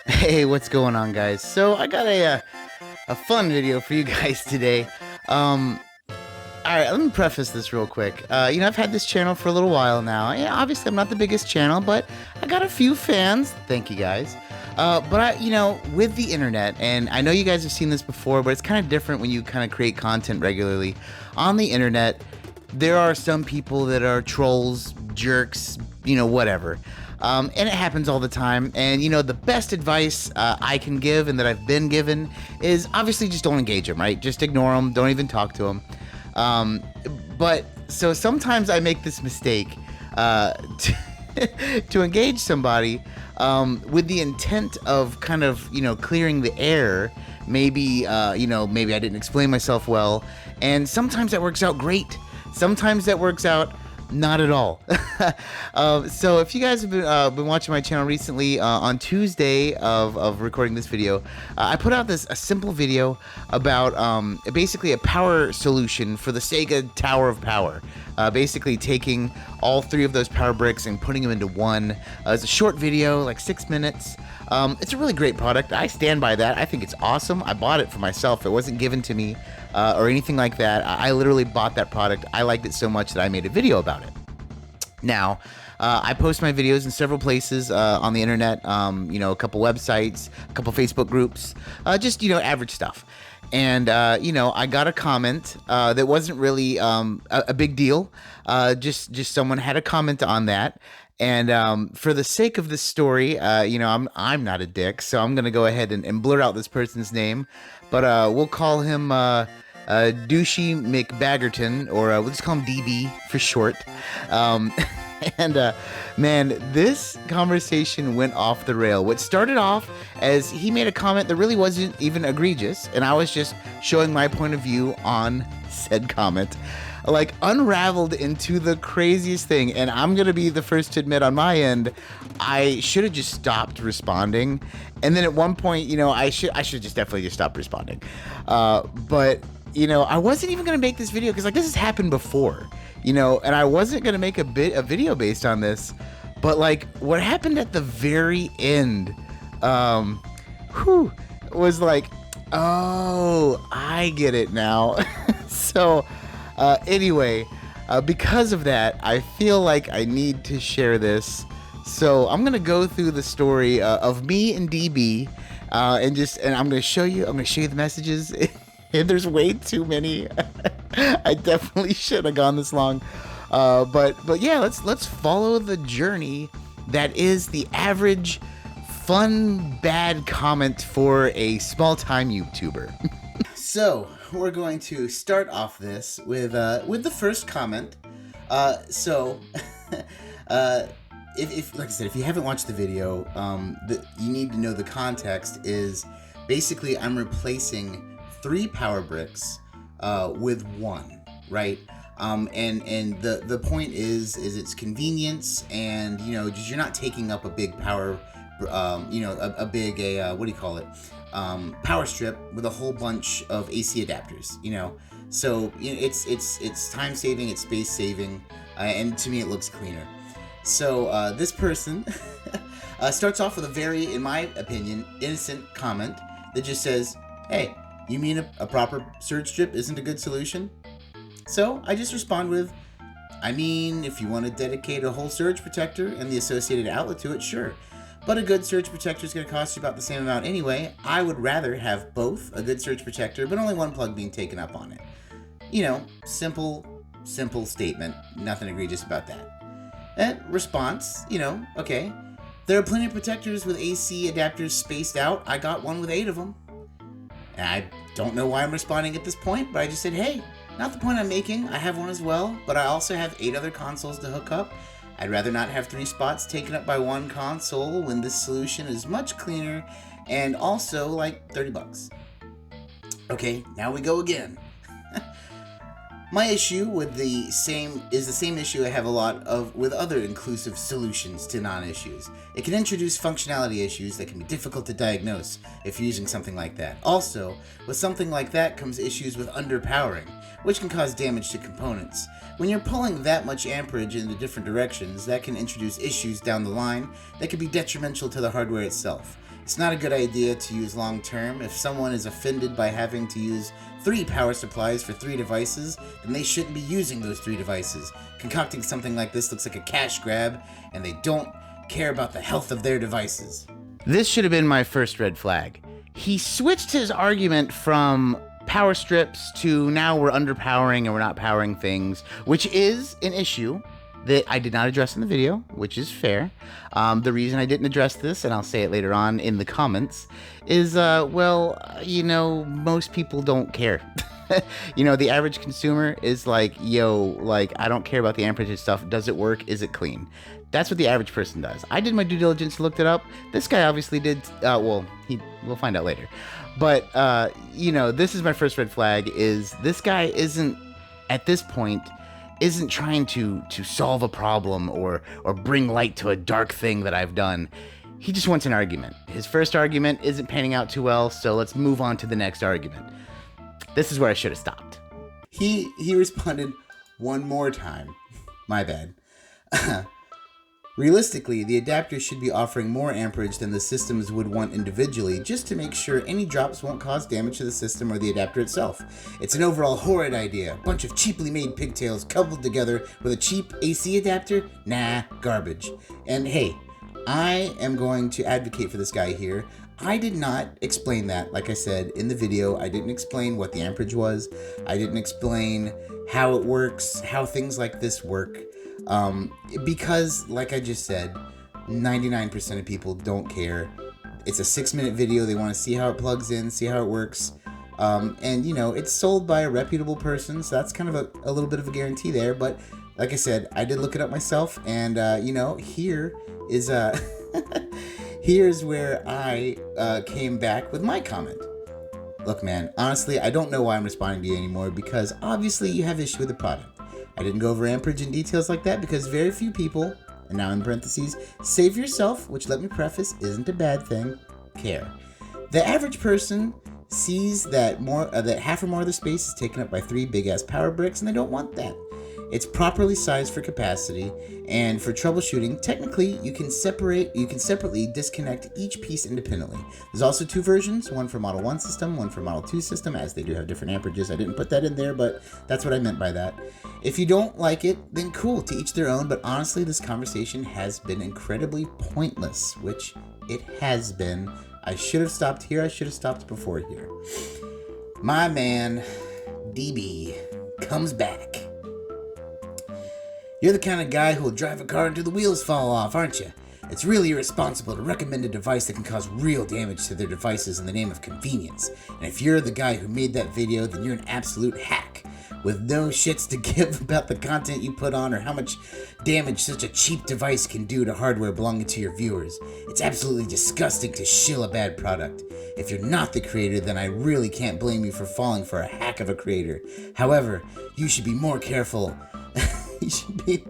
Hey, what's going on, guys? So I got a fun video for you guys today. Um, all right, let me preface this real quick. I've had this channel for a little while now. Yeah, obviously I'm not the biggest channel, but I got a few fans. Thank you, guys. With the internet, and I know you guys have seen this before, but it's kind of different when you kind of create content regularly on the internet. There are some people that are trolls, jerks, whatever. And it happens all the time. And, the best advice I can give and that I've been given is obviously just don't engage them, right? Just ignore them. Don't even talk to them. So sometimes I make this mistake to engage somebody with the intent of kind of, clearing the air. Maybe I didn't explain myself well. And sometimes that works out great. Sometimes that works out not at all. So if you guys have been watching my channel recently, on Tuesday of recording this video, I put out a simple video about basically a power solution for the Sega Tower of Power. Basically taking all three of those power bricks and putting them into one. It's a short video, like 6 minutes. It's a really great product. I stand by that. I think it's awesome. I bought it for myself. It wasn't given to me or anything like that. I literally bought that product. I liked it so much that I made a video about it. Now, I post my videos in several places on the internet, a couple websites, a couple Facebook groups, just, average stuff. And, I got a comment that wasn't really a big deal. Just someone had a comment on that. And for the sake of this story, I'm not a dick, so I'm going to go ahead and blur out this person's name. But we'll call him Douchey McBaggerton, or we'll just call him DB for short. Man, this conversation went off the rail. What started off as he made a comment that really wasn't even egregious, and I was just showing my point of view on said comment, like unraveled into the craziest thing. And I'm gonna be the first to admit on my end, I should have just stopped responding. And then at one point, I should just definitely just stop responding. But I wasn't even gonna make this video because this has happened before. And I wasn't gonna make a video based on this, but what happened at the very end, was oh, I get it now. So, anyway, because of that, I feel like I need to share this. So I'm gonna go through the story of me and DB, and I'm gonna show you the messages. And there's way too many. I definitely shouldn't have gone this long. But yeah, let's follow the journey that is the average fun bad comment for a small-time YouTuber. So we're going to start off this with the first comment. If like I said, if you haven't watched the video, you need to know the context is basically I'm replacing 3 power bricks with 1, right? And the point is it's convenience, and just you're not taking up a big power, what do you call it? Power strip with a whole bunch of AC adapters, So it's time saving, it's space saving, and to me it looks cleaner. So this person starts off with a very, in my opinion, innocent comment that just says, "Hey, you mean a proper surge strip isn't a good solution?" So I just respond with, "I mean, if you want to dedicate a whole surge protector and the associated outlet to it, sure. But a good surge protector is going to cost you about the same amount anyway. I would rather have both a good surge protector, but only one plug being taken up on it." Simple statement. Nothing egregious about that. And response, okay. There are plenty of protectors with AC adapters spaced out. I got one with 8 of them. And I don't know why I'm responding at this point, but I just said, hey, not the point I'm making. I have one as well, but I also have 8 other consoles to hook up. I'd rather not have 3 spots taken up by one console when this solution is much cleaner and also $30. Okay, now we go again. My issue with the same issue I have a lot of with other inclusive solutions to non-issues. It can introduce functionality issues that can be difficult to diagnose if you're using something like that. Also, with something like that comes issues with underpowering, which can cause damage to components. When you're pulling that much amperage in the different directions, that can introduce issues down the line that could be detrimental to the hardware itself. It's not a good idea to use long term. If someone is offended by having to use 3 power supplies for 3 devices, then they shouldn't be using those 3 devices. Concocting something like this looks like a cash grab, and they don't care about the health of their devices. This should have been my first red flag. He switched his argument from power strips to now we're underpowering and we're not powering things, which is an issue that I did not address in the video, which is fair. The reason I didn't address this, and I'll say it later on in the comments, is, most people don't care. The average consumer is like, I don't care about the amperage stuff. Does it work? Is it clean? That's what the average person does. I did my due diligence, looked it up. This guy obviously did, we'll find out later. But, this is my first red flag, is this guy isn't trying to solve a problem or bring light to a dark thing that I've done. He just wants an argument. His first argument isn't panning out too well, so let's move on to the next argument. This is where I should have stopped. He responded one more time. My bad. Realistically, the adapter should be offering more amperage than the systems would want individually, just to make sure any drops won't cause damage to the system or the adapter itself. It's an overall horrid idea. A bunch of cheaply made pigtails coupled together with a cheap AC adapter? Nah, garbage. And hey, I am going to advocate for this guy here. I did not explain that, like I said, in the video. I didn't explain what the amperage was. I didn't explain how it works, how things like this work. Because, like I just said, 99% of people don't care. It's a 6-minute video. They want to see how it plugs in, see how it works. It's sold by a reputable person, so that's kind of a little bit of a guarantee there. But, like I said, I did look it up myself, and, here is, here's where I came back with my comment. Look, man, honestly, I don't know why I'm responding to you anymore, because obviously you have issue with the product. I didn't go over amperage in details like that because very few people, and now in parentheses, save yourself, which let me preface isn't a bad thing, care. The average person sees that half or more of the space is taken up by 3 big-ass power bricks, and they don't want that. It's properly sized for capacity, and for troubleshooting, technically you can separately disconnect each piece independently. There's also 2 versions, one for Model 1 system, one for Model 2 system, as they do have different amperages. I didn't put that in there, but that's what I meant by that. If you don't like it, then cool, to each their own, but honestly, this conversation has been incredibly pointless, which it has been. I should have stopped here, I should have stopped before here. My man, DB, comes back. You're the kind of guy who will drive a car until the wheels fall off, aren't you? It's really irresponsible to recommend a device that can cause real damage to their devices in the name of convenience. And if you're the guy who made that video, then you're an absolute hack, with no shits to give about the content you put on or how much damage such a cheap device can do to hardware belonging to your viewers. It's absolutely disgusting to shill a bad product. If you're not the creator, then I really can't blame you for falling for a hack of a creator. However, you should be more careful. You should be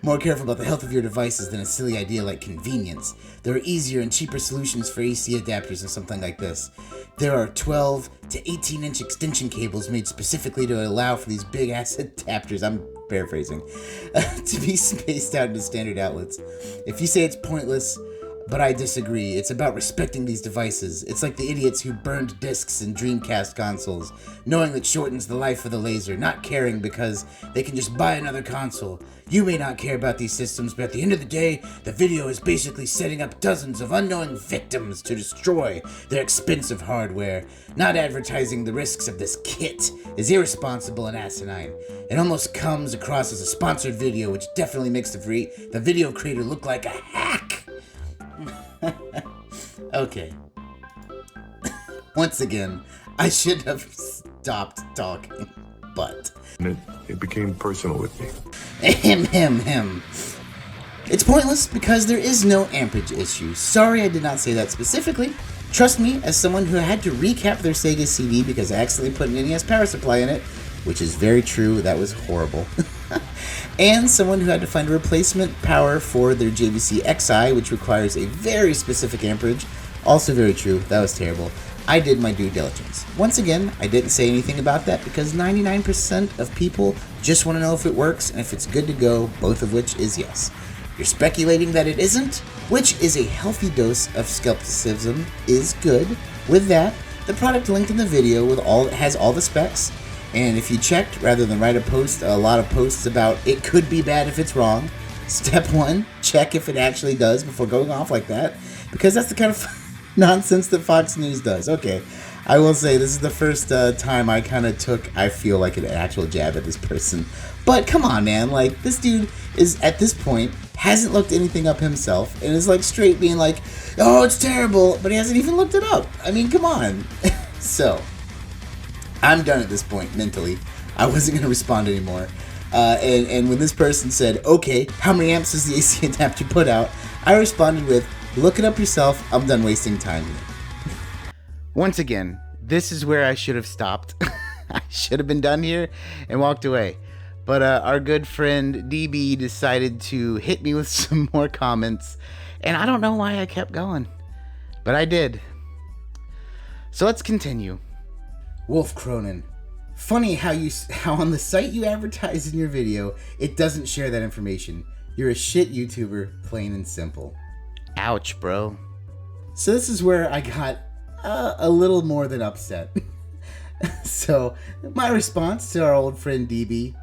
more careful about the health of your devices than a silly idea like convenience. There are easier and cheaper solutions for AC adapters than something like this. There are 12 to 18-inch extension cables made specifically to allow for these big-ass adapters, I'm paraphrasing, to be spaced out into standard outlets. If you say it's pointless, but I disagree. It's about respecting these devices. It's like the idiots who burned discs in Dreamcast consoles, knowing that shortens the life of the laser, not caring because they can just buy another console. You may not care about these systems, but at the end of the day, the video is basically setting up dozens of unknowing victims to destroy their expensive hardware. Not advertising the risks of this kit is irresponsible and asinine. It almost comes across as a sponsored video, which definitely makes the video creator look like a hack. Okay. Once again, I should have stopped talking, but... It became personal with me. It's pointless because there is no amperage issue. Sorry I did not say that specifically. Trust me, as someone who had to recap their Sega CD because I accidentally put an NES power supply in it, which is very true. That was horrible. And someone who had to find a replacement power for their JVC XI, which requires a very specific amperage. Also very true. That was terrible. I did my due diligence. Once again, I didn't say anything about that because 99% of people just want to know if it works and if it's good to go, both of which is yes. You're speculating that it isn't, which is a healthy dose of skepticism, is good. With that, the product linked in the video has all the specs, and if you checked, rather than write a lot of posts about it could be bad if it's wrong, step one, check if it actually does before going off like that, because that's the kind of nonsense that Fox News does. Okay, I will say this is the first time I kind of I feel like an actual jab at this person. But come on, man, like, this dude is, at this point, hasn't looked anything up himself, and is like straight being like, oh, it's terrible, but he hasn't even looked it up. I mean, come on. So, I'm done at this point, mentally. I wasn't going to respond anymore. And when this person said, okay, how many amps does the AC adapter put out? I responded with, look it up yourself. I'm done wasting time here. Once again, this is where I should have stopped. I should have been done here and walked away. But our good friend DB decided to hit me with some more comments. And I don't know why I kept going. But I did. So let's continue. Wolf Cronin. Funny how on the site you advertise in your video, it doesn't share that information. You're a shit YouTuber, plain and simple. Ouch, bro. So this is where I got a little more than upset. So my response to our old friend DB.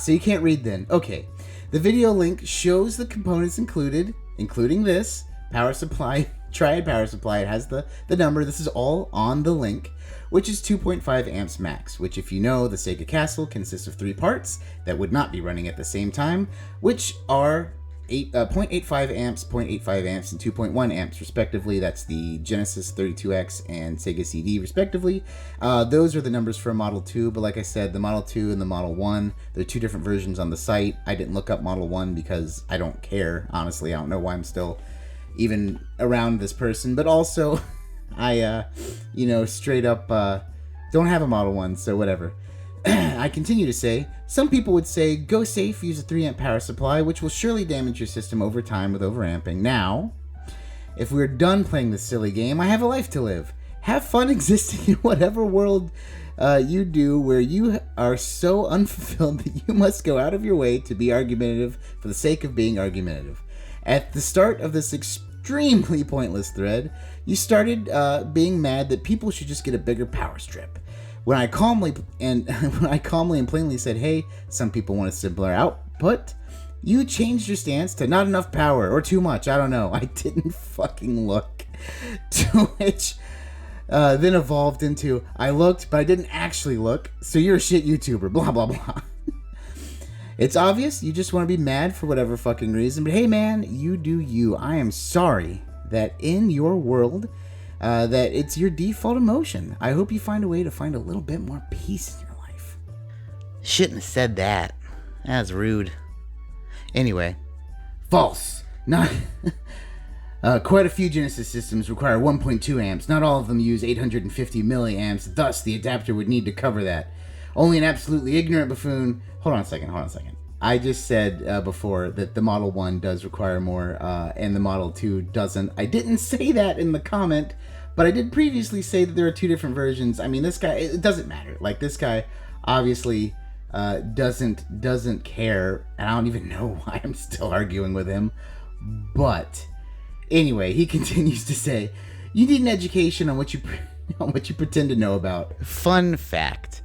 So you can't read then. Okay. The video link shows the components included, including this power supply, triad power supply. It has the number. This is all on the link, which is 2.5 amps max, which, if you know, the Sega Castle consists of 3 parts that would not be running at the same time, which are 0.85 amps, 0.85 amps, and 2.1 amps, respectively. That's the Genesis 32X and Sega CD, respectively. Those are the numbers for Model 2, but like I said, the Model 2 and the Model 1, there are 2 different versions on the site. I didn't look up Model 1 because I don't care, honestly. I don't know why I'm still even around this person, but also, I, straight up don't have a Model 1, so whatever. I continue to say, some people would say, go safe, use a 3 amp power supply, which will surely damage your system over time with overamping. Now, if we're done playing this silly game, I have a life to live. Have fun existing in whatever world you do where you are so unfulfilled that you must go out of your way to be argumentative for the sake of being argumentative. At the start of this extremely pointless thread, you started being mad that people should just get a bigger power strip. When I calmly and plainly said, hey, some people want a simpler output, you changed your stance to not enough power or too much. I don't know. I didn't fucking look. To which then evolved into, I looked, but I didn't actually look, so you're a shit YouTuber, blah, blah, blah. It's obvious you just want to be mad for whatever fucking reason, but hey, man, you do you. I am sorry that in your world, that it's your default emotion. I hope you find a way to find a little bit more peace in your life. Shouldn't have said that. That's rude. Anyway. False. Not... quite a few Genesis systems require 1.2 amps. Not all of them use 850 milliamps. Thus, the adapter would need to cover that. Only an absolutely ignorant buffoon... Hold on a second. I just said before that the Model 1 does require more, and the Model 2 doesn't. I didn't say that in the comment, but I did previously say that there are 2 different versions. I mean, this guy, it doesn't matter. Like, this guy obviously doesn't care, and I don't even know why I'm still arguing with him. But anyway, he continues to say, you need an education on what you pretend to know about. Fun fact.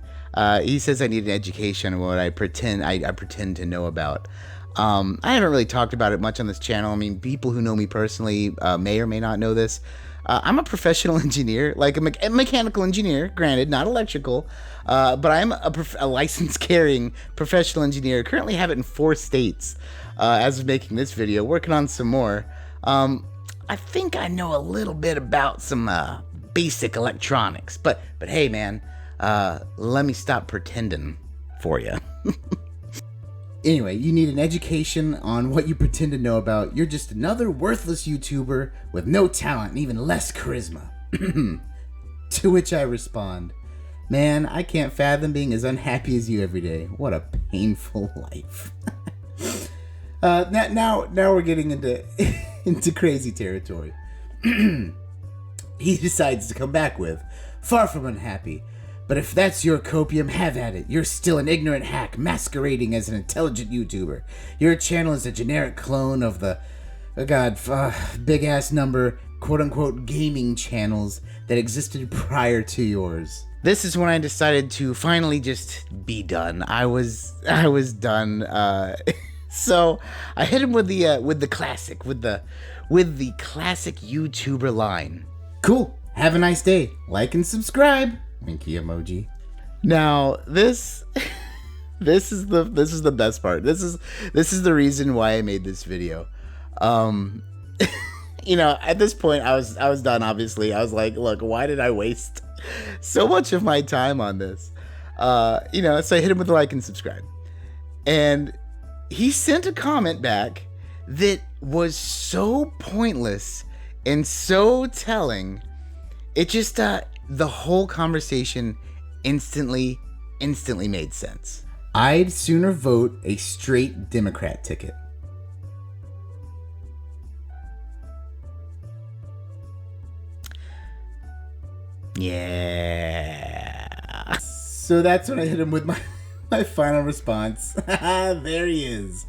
He says I need an education on what I pretend to know about. I haven't really talked about it much on this channel. I mean, people who know me personally may or may not know this. I'm a professional engineer, like a mechanical engineer, granted, not electrical, but I'm a license carrying professional engineer. Currently have it in 4 states as of making this video, working on some more. I think I know a little bit about some basic electronics, but hey, man. Let me stop pretending for you. Anyway, you need an education on what you pretend to know about. You're just another worthless YouTuber with no talent and even less charisma. To which I respond, Man, I can't fathom being as unhappy as you every day. What a painful life. Now we're getting into into crazy territory. He decides to come back with, far from unhappy. But if that's your copium, have at it. You're still an ignorant hack masquerading as an intelligent YouTuber. Your channel is a generic clone of the, big ass number, quote unquote, gaming channels that existed prior to yours. This is when I decided to finally just be done. I was done. So I hit him with the classic YouTuber line. Cool. Have a nice day. Like and subscribe. Winky emoji. Now this is the best part. This is the reason why I made this video. At this point I was done. Obviously, I was like, look, why did I waste so much of my time on this? So I hit him with the like and subscribe, and he sent a comment back that was so pointless and so telling. It just the whole conversation instantly made sense. I'd sooner vote a straight Democrat ticket. Yeah. So that's when I hit him with my final response. There he is.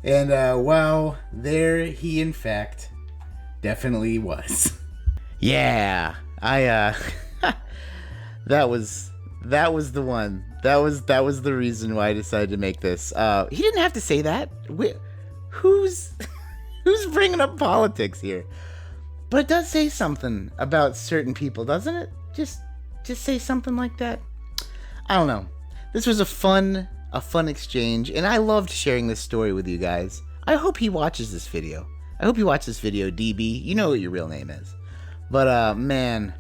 And wow, there he in fact definitely was. Yeah, that was the one. That was the reason why I decided to make this. He didn't have to say that. Who's bringing up politics here? But it does say something about certain people, doesn't it? Just say something like that. I don't know. This was a fun exchange, and I loved sharing this story with you guys. I hope he watches this video. DB. You know what your real name is. But man,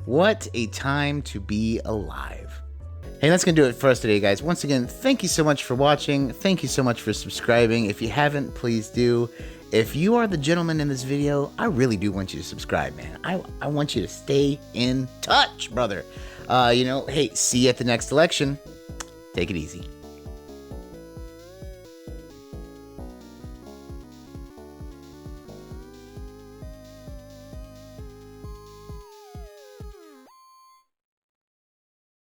what a time to be alive. Hey, that's gonna do it for us today, guys. Once again, thank you so much for watching. Thank you so much for subscribing. If you haven't, please do. If you are the gentleman in this video, I really do want you to subscribe, man. I want you to stay in touch, brother. Hey, see you at the next election. Take it easy.